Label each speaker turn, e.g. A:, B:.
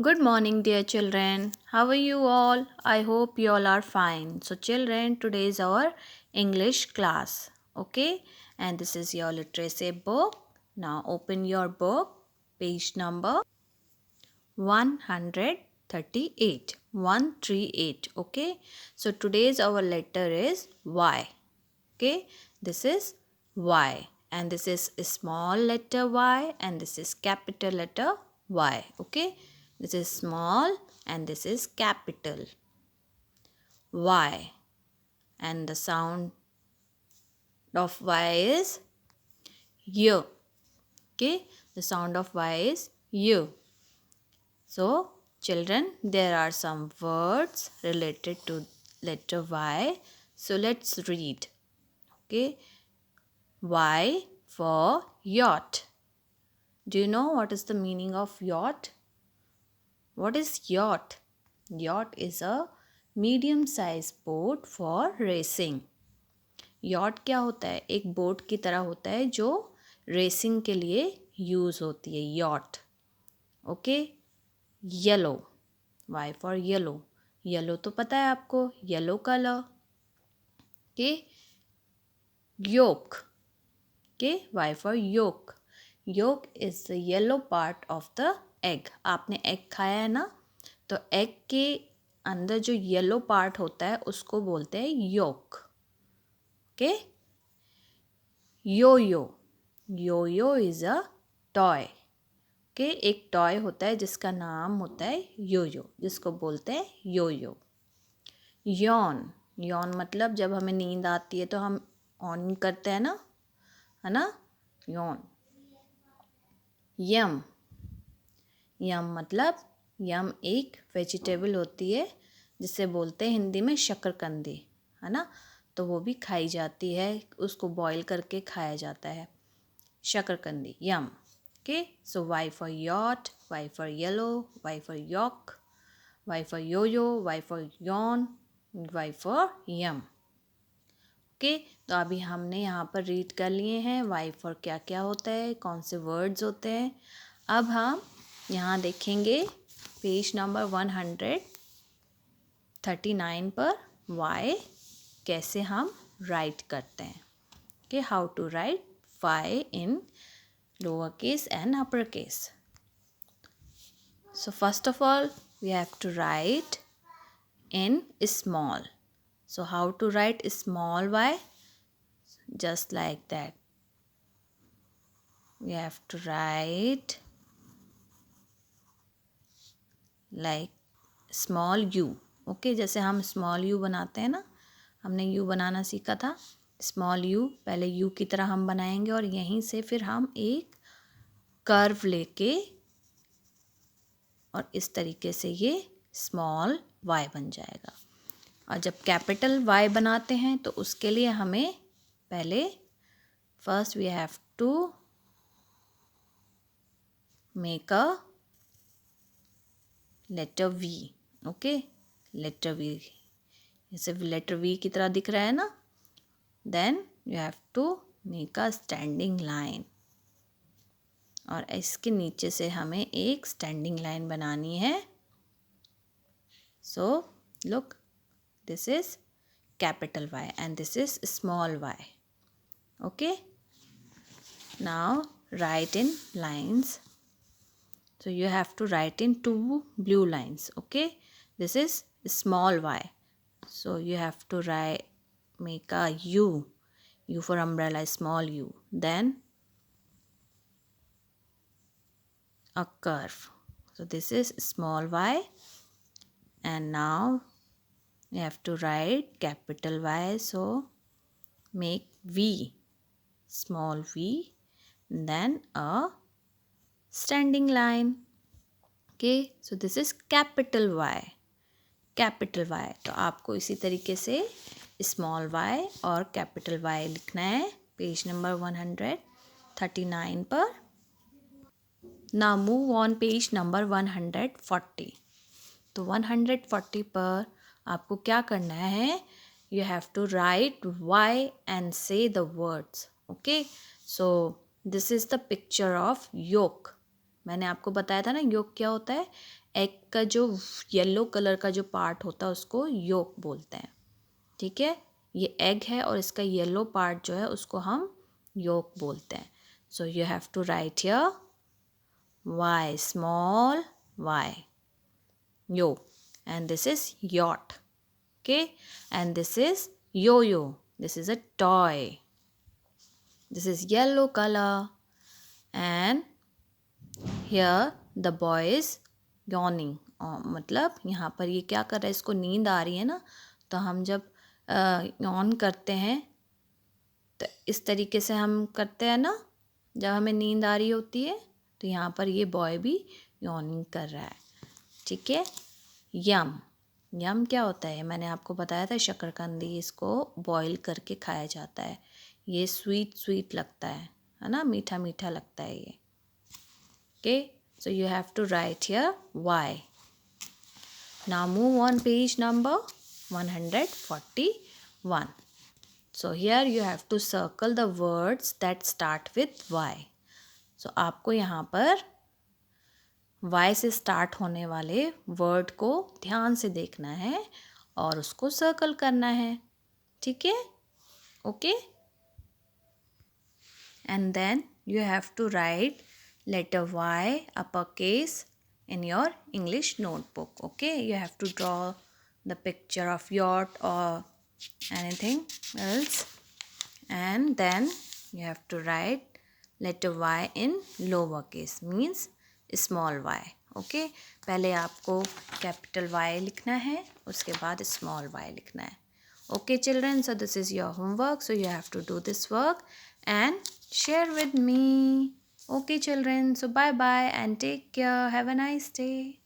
A: Good morning, dear children. How are you all? I hope you all are fine. So, children, today is our English class. Okay, and this is your literacy book. Now, open your book, page number 138. 138. Okay, so today's our letter is Y. Okay, this is Y, and this is a small letter Y, and this is capital letter Y. Okay, this is small and this is capital Y, and the sound of Y is Y. Okay, the sound of Y is Y. So, children, there are some words related to letter Y. So, let's read. Okay, Y for yacht. Do you know what is the meaning of yacht? What is yacht? Yacht is a medium sized boat for racing. Yacht क्या होता है? एक boat की तरह होता है जो racing के लिए यूज़ होती है, yacht. Okay. Yellow, Y for yellow. Yellow तो पता है आपको, yellow colour. Okay. Yolk. Okay, Y for yolk. Yolk is the yellow part of the egg. आपने एग खाया है ना, तो एग के अंदर जो येलो पार्ट होता है उसको बोलते हैं yoke. Okay. Yoyo. Yoyo is a toy. Okay, एक टॉय होता है जिसका नाम होता है यो-यो, जिसको बोलते हैं यो-यो. यॉन. यॉन मतलब जब हमें नींद आती है तो हम ऑन करते हैं ना, है ना. यॉन. यम. यम मतलब, यम एक वेजिटेबल होती है जिसे बोलते हैं हिंदी में शकरकंदी, है ना. तो वो भी खाई जाती है, उसको बॉईल करके खाया जाता है. शकरकंदी, yam. Okay, so Y for yacht, Y for yellow, Y for yolk, Y for yoyo, Y for yawn, Y for yam. Okay, तो अभी हमने यहाँ पर रीड कर लिए हैं वाई फॉर क्या क्या होता है, कौन से वर्ड्स होते हैं. अब हम यहाँ देखेंगे पेज नंबर 139 पर वाई कैसे हम राइट करते हैं. Okay, how to write Y in lower case and upper case. So first of all, we have to write in small. So how to write small y? Just like that. We have to write like small u. Okay, जैसे हम small u बनाते हैं ना, हमने u बनाना सीखा था. Small u पहले u की तरह हम बनाएंगे और यहीं से फिर हम एक कर्व लेके और इस तरीके से ये स्मॉल y बन जाएगा. और जब कैपिटल y बनाते हैं तो उसके लिए हमें पहले first we have to make a letter v. Okay, letter v, जैसे लेटर v की तरह दिख रहा है ना. Then you have to make a standing line, और इसके नीचे से हमें एक स्टैंडिंग लाइन बनानी है. So look, this is capital Y and this is small y. Okay, now write in lines. So you have to write in two blue lines. Okay, this is small y, so you have to write, make a u for umbrella, small u, then a curve. So this is small y, and now you have to write capital Y, so make V, small v, then a standing line. Okay, so this is capital Y, capital Y. तो आपको इसी तरीके से small y और capital Y लिखना है page number 139 पर. Now move on page number 140. तो 140 पर आपको क्या करना है? You have to write Y and say the words. Okay, so this is the picture of yolk. मैंने आपको बताया था ना योक क्या होता है, एग का जो येलो कलर का जो पार्ट होता है उसको योक बोलते हैं, ठीक है। ये एग है और इसका येलो पार्ट जो है उसको हम योक बोलते हैं। So you have to write here y, small y, yo, and this is yacht, okay, and this is yo-yo, this is a toy, this is yellow color, and here the boy is yawning, मतलब यहाँ पर ये क्या कर रहा है, इसको नींद आ रही है ना, तो हम जब यॉन करते हैं तो इस तरीके से हम करते हैं ना, जब हमें नींद आ रही होती है, तो यहाँ पर ये बॉय भी यॉनिंग कर रहा है, ठीक है। यम, यम क्या होता है, मैंने आपको बताया था शकरकंदी, इसको बॉईल करके खाया जाता है, ये स्वीट स्वीट लगता है ना, मीठा मीठा लगता है ये, okay. So you have to write here Y. Now move on page number 141. So here you have to circle the words that start with Y. So आपको यहाँ पर Y से स्टार्ट होने वाले वर्ड को ध्यान से देखना है और उसको सर्कल करना है, ठीक है, okay. And then you have to write letter Y uppercase in your English notebook, okay. You have to draw the picture of yacht or anything else, and then you have to write letter Y in lowercase, means small y, okay. पहले आपको capital Y लिखना है, उसके बाद small y लिखना है, okay children. So this is your homework, so you have to do this work and share with me, okay children. So bye bye and take care, have a nice day.